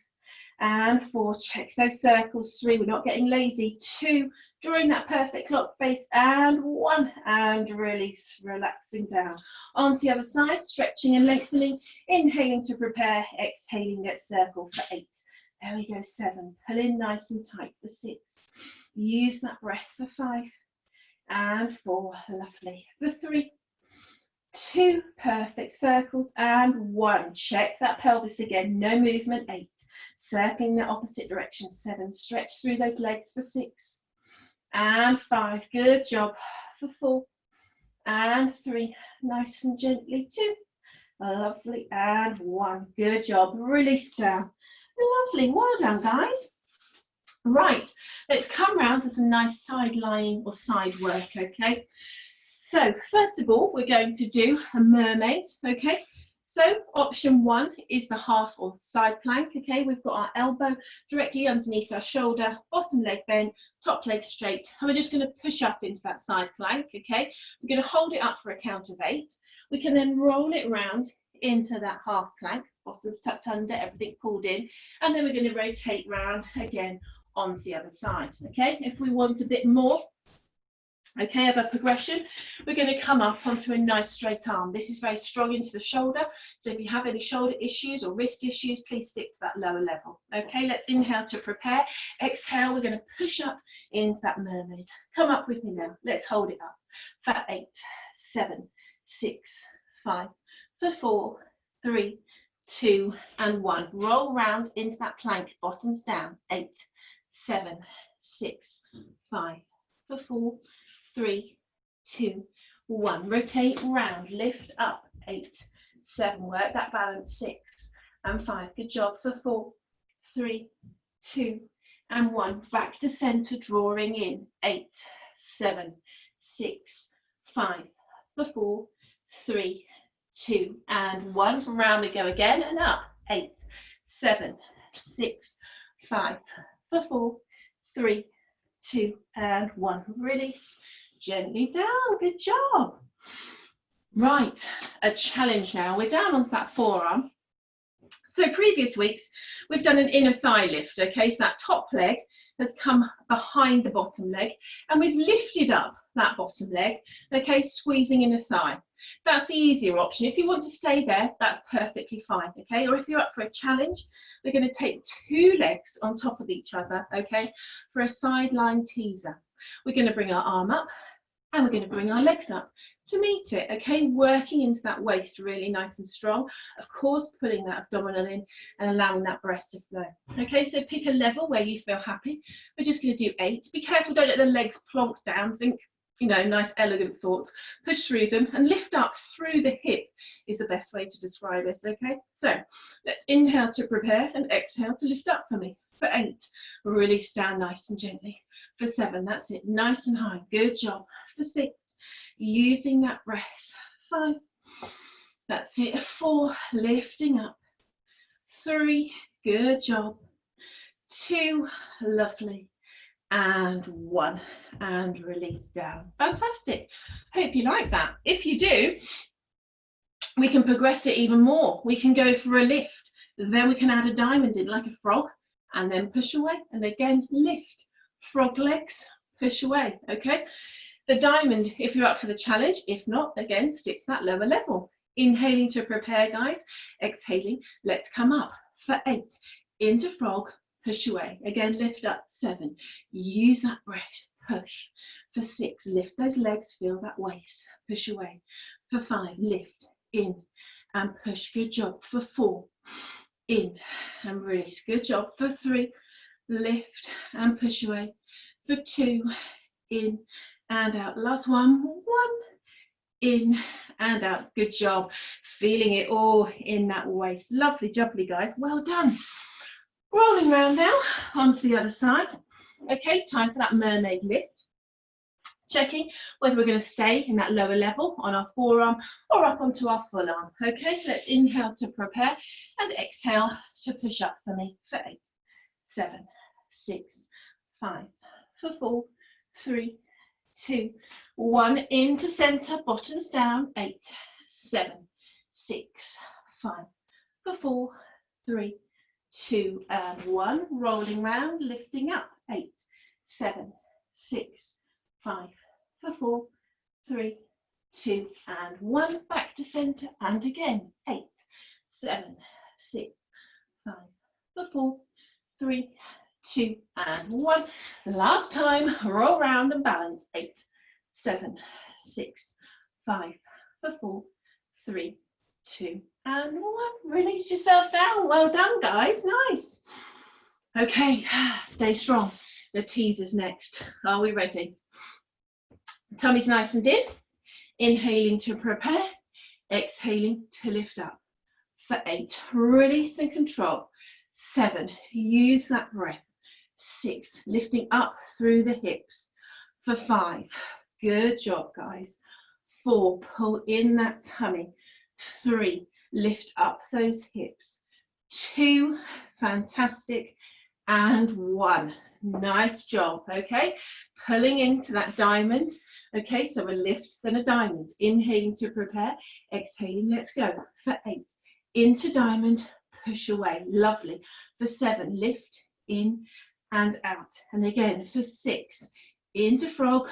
and 4, check those circles. 3, we're not getting lazy. 2, drawing that perfect clock face, and 1, and release, relaxing down. On to the other side, stretching and lengthening, inhaling to prepare, exhaling, let's circle. For 8, there we go. 7, pull in nice and tight. For 6, use that breath. For 5 and 4, lovely. For 3, 2, perfect circles, and 1, check that pelvis again, no movement. 8, circling the opposite direction. 7, stretch through those legs. For 6 and 5, good job. For 4 and 3, nice and gently. 2, lovely, and 1, good job. Release down. Lovely, well done, guys. Right, let's come round to some nice side lying or side work, okay? So first of all, we're going to do a mermaid, okay? So option 1 is the half or side plank, okay? We've got our elbow directly underneath our shoulder, bottom leg bent, top leg straight, and we're just going to push up into that side plank, okay? We're going to hold it up for a count of 8. We can then roll it round into that half plank, bottoms tucked under, everything pulled in, and then we're going to rotate round again onto the other side, okay? If we want a bit more, okay, of a progression, we're going to come up onto a nice straight arm. This is very strong into the shoulder, so if you have any shoulder issues or wrist issues, please stick to that lower level. Okay, let's inhale to prepare. Exhale, we're going to push up into that mermaid. Come up with me now. Let's hold it up. For 8, 7, 6, 5, for 4, 3, 2, and 1. Roll round into that plank, bottoms down. 8, 7, 6, 5, for 4, 3, 2, 1. Rotate round, lift up. 8, 7, work that balance. 6 and 5, good job. For 4, 3, 2, and 1. Back to center, drawing in. 8, 7, 6, 5, for 4, 3, 2, and 1. Round we go again and up. 8, 7, 6, 5, for 4, 3, 2, and 1. Release gently down. Good job. Right, a challenge now. We're down onto that forearm. So previous weeks we've done an inner thigh lift, okay? So that top leg has come behind the bottom leg and we've lifted up that bottom leg, okay, squeezing in the thigh. That's the easier option. If you want to stay there, that's perfectly fine, okay? Or if you're up for a challenge, we're going to take 2 legs on top of each other, okay, for a sideline teaser. We're going to bring our arm up and we're going to bring our legs up to meet it, okay, working into that waist really nice and strong, of course pulling that abdominal in and allowing that breath to flow. Okay, so pick a level where you feel happy. We're just going to do 8. Be careful, don't let the legs plonk down. Think, you know, nice elegant thoughts. Push through them and lift up through the hip is the best way to describe it, okay? So let's inhale to prepare and exhale to lift up for me. For 8, release down nice and gently. For 7, that's it, nice and high, good job. For 6, using that breath. 5, that's it. 4, lifting up. 3, good job. 2, lovely. And 1, and release down. Fantastic. Hope you like that. If you do, we can progress it even more. We can go for a lift. Then we can add a diamond in like a frog and then push away and again lift. Frog legs, push away, okay? The diamond, if you're up for the challenge, if not, again, stick to that lower level. Inhaling to prepare, guys. Exhaling, let's come up. For 8, into frog, push away. Again, lift up. 7, use that breath, push. For 6, lift those legs, feel that waist, push away. For 5, lift, in, and push. Good job. For 4, in, and release. Good job. For 3, lift, and push away. For 2, in, and out. Last one. 1, in, and out. Good job. Feeling it all in that waist. Lovely jubbly, guys. Well done. Rolling round now onto the other side. Okay, time for that mermaid lift. Checking whether we're going to stay in that lower level on our forearm or up onto our full arm. Okay, so let's inhale to prepare and exhale to push up for me for 8, 7, 6, 5, for 4, 3, 2, 1. Into center, bottoms down. 8, 7, 6, 5, for 4, 3, 2, and 1. Rolling round, lifting up. 8, 7, 6, 5, for 4, 3, 2, and 1. Back to center, and again. 8, 7, 6, 5, for 4, 3, 2, and 1. Last time, roll round and balance. 8, 7, 6, 5, for 4, 3, 2, and 1. Release yourself down. Well done, guys. Nice. Okay, stay strong. The teaser's next. Are we ready? Tummy's nice and in. Inhaling to prepare. Exhaling to lift up. For 8, release and control. 7, use that breath. 6, lifting up through the hips. For 5, good job, guys. 4, pull in that tummy. 3, lift up those hips. 2, fantastic. And 1, nice job. Okay, pulling into that diamond. Okay, so a lift, then a diamond. Inhaling to prepare, exhaling, let's go. For 8, into diamond, push away. Lovely. For 7, lift in and out. And again, for 6, into frog,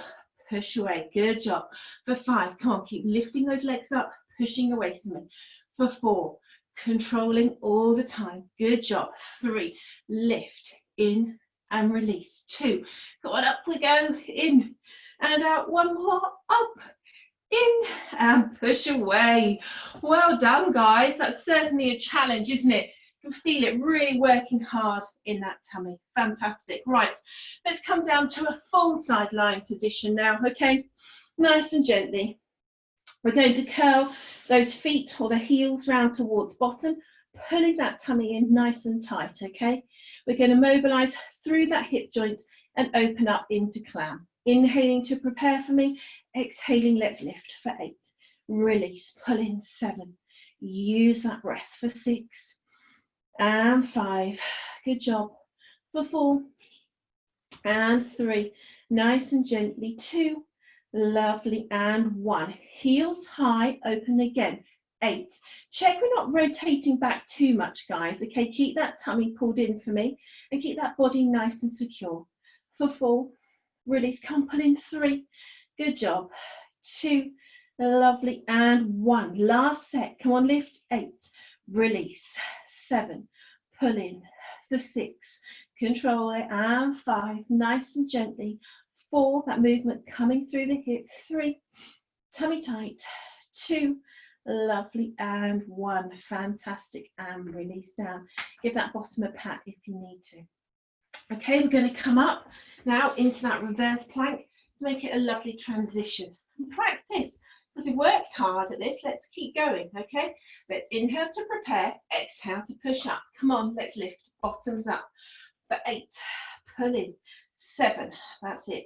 push away. Good job. For 5, come on, keep lifting those legs up, pushing away from me. For 4, controlling all the time. Good job. 3, lift in and release. 2, go on, up we go. In and out. 1 more. Up, in and push away. Well done, guys. That's certainly a challenge, isn't it? You can feel it really working hard in that tummy. Fantastic. Right, let's come down to a full side lying position now. Okay, nice and gently. We're going to curl those feet or the heels round towards bottom, pulling that tummy in nice and tight. Okay, we're going to mobilize through that hip joint and open up into clam. Inhaling to prepare for me, exhaling, let's lift for 8, release, pull in. 7, use that breath. For 6 and 5, good job. For 4 and 3, nice and gently. 2, lovely, and 1, heels high, open again. 8, check we're not rotating back too much, guys. Okay, keep that tummy pulled in for me and keep that body nice and secure. For 4, release, come pull in. 3, good job. 2, lovely, and 1, last set. Come on, lift. 8, release. 7, pull in. For 6, control it, and 5, nice and gently. 4, that movement coming through the hip. 3, tummy tight. 2, lovely, and 1, fantastic, and release down. Give that bottom a pat if you need to. Okay, we're going to come up now into that reverse plank to make it a lovely transition. And practice, because we've worked hard at this. Let's keep going. Okay, let's inhale to prepare, exhale to push up. Come on, let's lift, bottoms up. For 8, pull in. 7, that's it.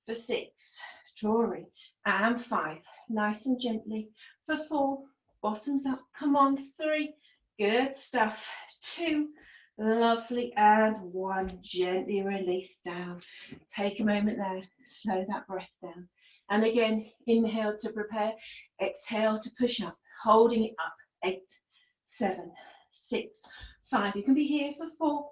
For 6, drawing. And 5, nice and gently. For 4, bottoms up. Come on. 3, good stuff. 2, lovely, and 1, gently release down. Take a moment there, slow that breath down. And again, inhale to prepare, exhale to push up, holding it up. 8, 7, 6, 5. You can be here for 4,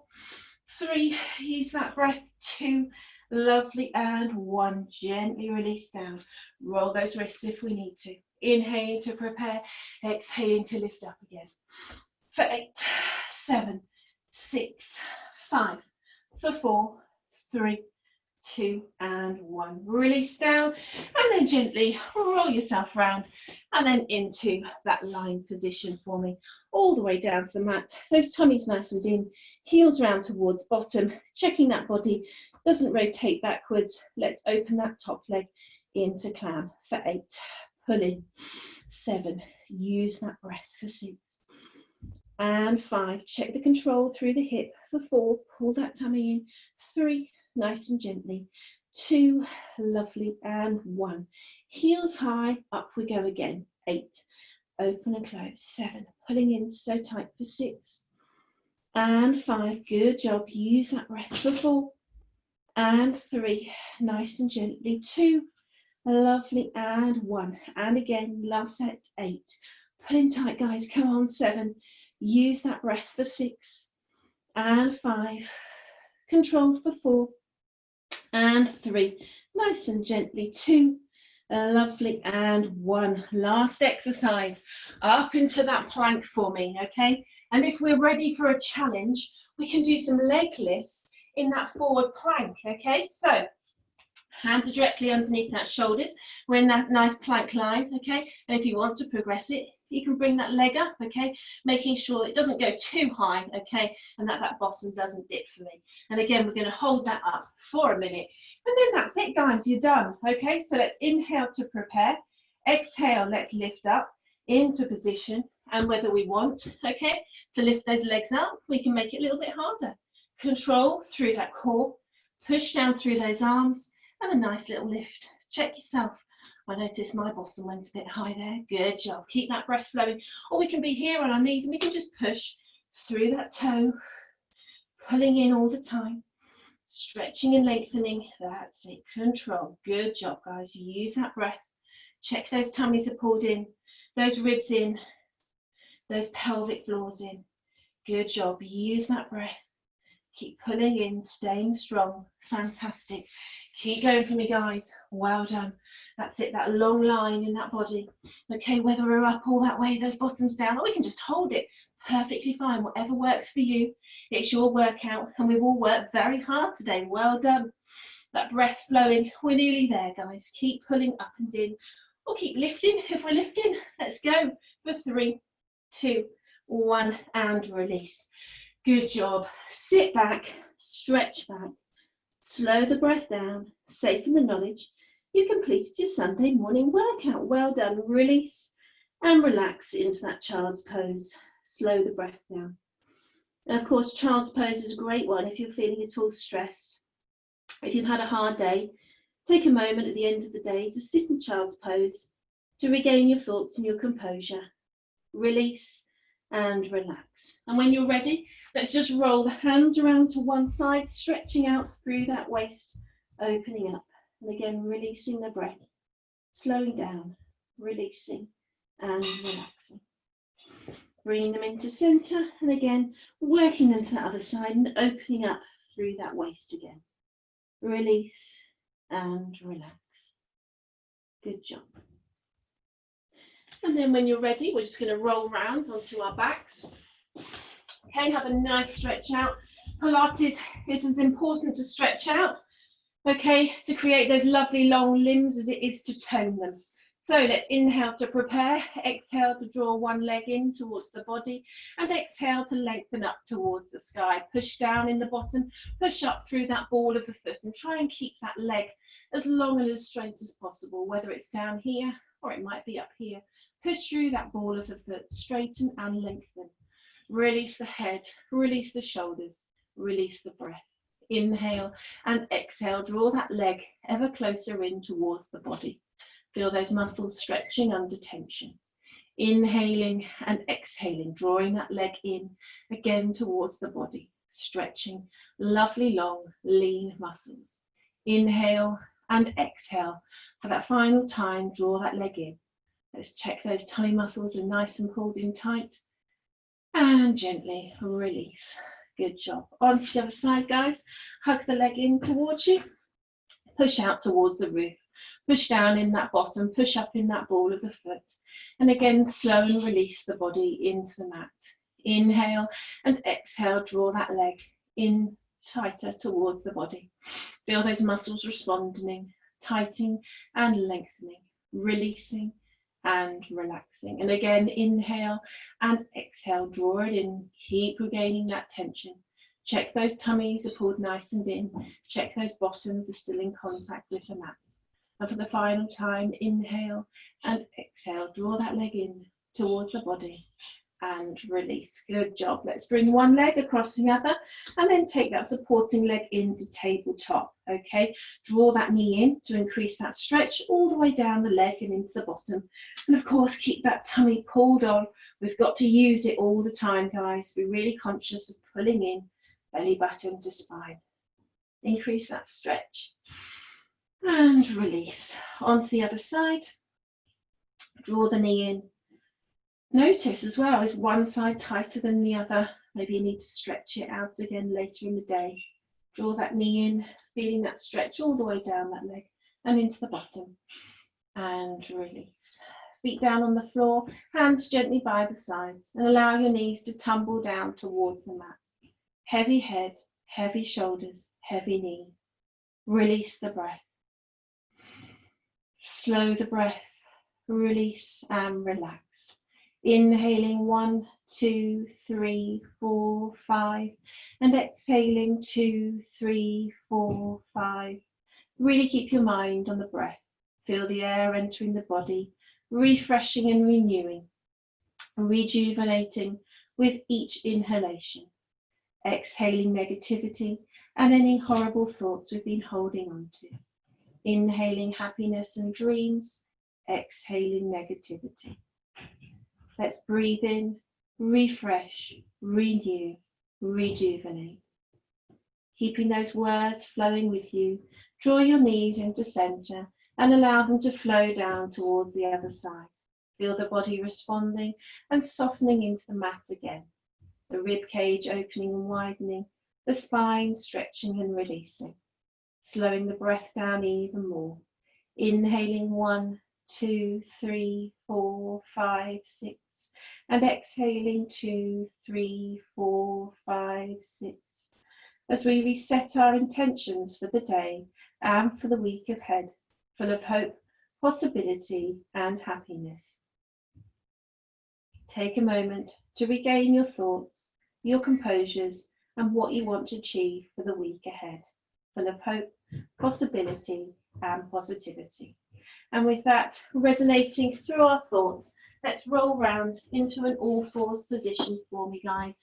3, use that breath. 2, lovely, and 1, gently release down. Roll those wrists if we need to. Inhaling to prepare, exhaling to lift up again. For 8, 7, 6, 5, for 4, 3, 2, and 1. Release down, and then gently roll yourself round, and then into that lying position for me, all the way down to the mat. Those tummies nice and in, heels round towards bottom, checking that body doesn't rotate backwards. Let's open that top leg into clam. For 8, pull in. 7, use that breath. For 6, and 5, check the control through the hip. For 4, pull that tummy in. 3, nice and gently. 2, lovely, and 1. Heels high, up we go again. 8, open and close. 7, pulling in so tight for 6, and 5, good job. Use that breath for 4, and 3, nice and gently. 2, lovely, and 1, and again, last set. 8, pull in tight, guys, come on. 7, use that breath for 6, and 5, control for 4, and 3, nice and gently. 2, lovely, and 1. Last exercise, up into that plank for me, okay? And if we're ready for a challenge, we can do some leg lifts in that forward plank, okay? So hands are directly underneath that shoulders. We're in that nice plank line, okay? And if you want to progress it, you can bring that leg up, okay? Making sure it doesn't go too high, okay? And that bottom doesn't dip for me. And again, we're going to hold that up for a minute. And then that's it, guys, you're done, okay? So let's inhale to prepare. Exhale, let's lift up into position. And whether we want, okay, to lift those legs up, we can make it a little bit harder. Control through that core, push down through those arms, and a nice little lift. Check yourself. I noticed my bottom went a bit high there. Good job. Keep that breath flowing. Or we can be here on our knees and we can just push through that toe, pulling in all the time, stretching and lengthening. That's it. Control. Good job, guys. Use that breath. Check those tummies are pulled in, those ribs in, those pelvic floors in. Good job. Use that breath. Keep pulling in, staying strong. Fantastic. Keep going for me, guys. Well done. That's it, that long line in that body. Okay, whether we're up all that way, those bottoms down, or we can just hold it. Perfectly fine, whatever works for you. It's your workout, and we've all worked very hard today. Well done. That breath flowing. We're nearly there, guys. Keep pulling up and in, or keep lifting if we're lifting. Let's go for 3, 2, 1, and release. Good job. Sit back, stretch back, slow the breath down, safe in the knowledge you completed your Sunday morning workout. Well done. Release and relax into that child's pose. Slow the breath down. And of course, child's pose is a great one if you're feeling at all stressed. If you've had a hard day, take a moment at the end of the day to sit in child's pose to regain your thoughts and your composure. Release and relax. And when you're ready, let's just roll the hands around to one side, stretching out through that waist, opening up. And again, releasing the breath, slowing down, releasing and relaxing. Bringing them into center, and again, working them to the other side and opening up through that waist again. Release and relax. Good job. And then when you're ready, we're just going to roll round onto our backs. Okay, have a nice stretch out. Pilates is as important to stretch out, okay, to create those lovely long limbs as it is to tone them. So let's inhale to prepare, exhale to draw one leg in towards the body, and exhale to lengthen up towards the sky. Push down in the bottom, push up through that ball of the foot, and try and keep that leg as long and as straight as possible, whether it's down here or it might be up here. Push through that ball of the foot, straighten and lengthen. Release the head, release the shoulders, release the breath. Inhale and exhale, draw that leg ever closer in towards the body. Feel those muscles stretching under tension. Inhaling and exhaling, drawing that leg in again towards the body, stretching lovely long, lean muscles. Inhale and exhale. For that final time, draw that leg in. Let's check those tummy muscles are nice and pulled in tight. And gently release. Good job. On to the other side, guys. Hug the leg in towards you. Push out towards the roof. Push down in that bottom. Push up in that ball of the foot. And again, slow and release the body into the mat. Inhale and exhale. Draw that leg in tighter towards the body. Feel those muscles responding, tightening and lengthening, releasing and relaxing. And again, inhale and exhale, draw it in, keep regaining that tension. Check those tummies are pulled nice and in. Check those bottoms are still in contact with the mat. And for the final time, inhale and exhale, draw that leg in towards the body. and release. Good job. Let's bring one leg across the other and then take that supporting leg into tabletop. Okay, draw that knee in to increase that stretch all the way down the leg and into the bottom. And of course, keep that tummy pulled on. We've got to use it all the time, guys. Be really conscious of pulling in belly button to spine. Increase that stretch and release. Onto the other side. Draw the knee in. Notice as well, is one side tighter than the other? Maybe you need to stretch it out again later in the day. Draw that knee in, feeling that stretch all the way down that leg and into the bottom. And release. Feet down on the floor, hands gently by the sides, and allow your knees to tumble down towards the mat. Heavy head, heavy shoulders, heavy knees. Release the breath. Slow the breath. Release and relax. Inhaling 1, 2, 3, 4, 5, and exhaling 2, 3, 4, 5. Really keep your mind on the breath. Feel the air entering the body, refreshing and renewing, rejuvenating with each inhalation. Exhaling negativity and any horrible thoughts we've been holding on to. Inhaling happiness and dreams, exhaling negativity. Let's breathe in, refresh, renew, rejuvenate. Keeping those words flowing with you, draw your knees into center and allow them to flow down towards the other side. Feel the body responding and softening into the mat again. The rib cage opening and widening, the spine stretching and releasing. Slowing the breath down even more. Inhaling 1, 2, 3, 4, 5, 6. And exhaling 2, 3, 4, 5, 6. As we reset our intentions for the day and for the week ahead, full of hope, possibility, and happiness. Take a moment to regain your thoughts, your composures, and what you want to achieve for the week ahead, full of hope, possibility, and positivity. And with that resonating through our thoughts, let's roll round into an all fours position for me, guys.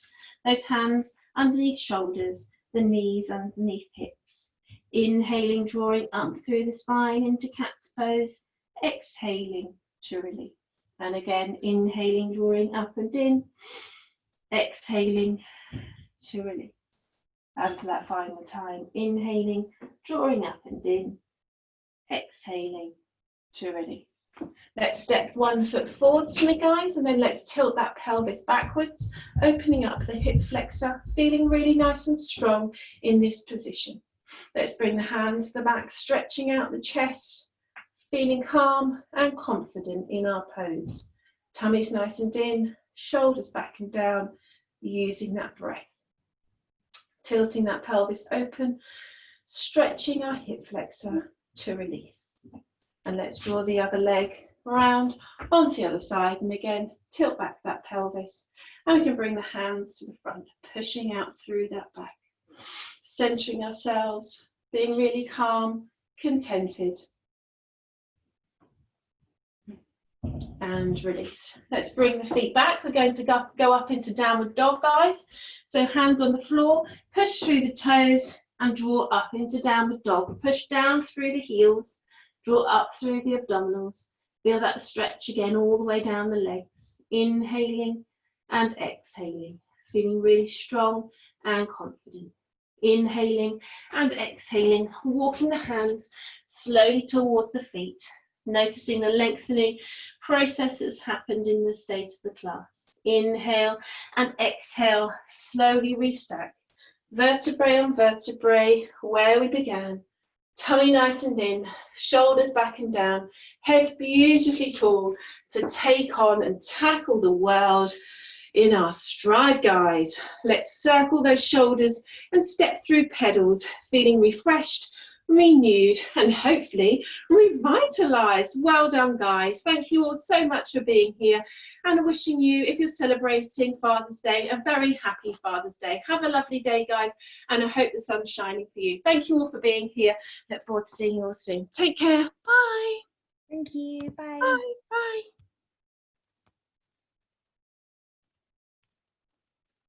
Those hands underneath shoulders, the knees underneath hips. Inhaling, drawing up through the spine into cat's pose. Exhaling to release. And again, inhaling, drawing up and in. Exhaling to release. And for that final time, inhaling, drawing up and in. Exhaling to release. Let's step 1 foot forwards for me, guys, and then let's tilt that pelvis backwards, opening up the hip flexor, feeling really nice and strong in this position. Let's bring the hands to the back, stretching out the chest, feeling calm and confident in our pose. Tummy's nice and in, shoulders back and down, using that breath. Tilting that pelvis open, stretching our hip flexor to release. And let's draw the other leg around onto the other side, and again tilt back that pelvis, and we can bring the hands to the front, pushing out through that back, centering ourselves, being really calm, contented, and release. Let's bring the feet back. We're going to go up into downward dog, guys. So hands on the floor, push through the toes and draw up into downward dog. Push down through the heels, draw up through the abdominals. Feel that stretch again all the way down the legs. Inhaling and exhaling. Feeling really strong and confident. Inhaling and exhaling. Walking the hands slowly towards the feet. Noticing the lengthening process that's happened in the state of the class. Inhale and exhale. Slowly restack. Vertebrae on vertebrae where we began. Tummy nice and in, shoulders back and down, head beautifully tall to take on and tackle the world in our stride, guys. Let's circle those shoulders and step through pedals, feeling refreshed, renewed, and hopefully revitalized. Well done, guys. Thank you all so much for being here, and wishing you, if you're celebrating Father's Day, a very happy Father's Day. Have a lovely day, guys, and I hope the sun's shining for you. Thank you all for being here. Look forward to seeing you all soon. Take care. Bye. Thank you. Bye. Bye. Bye.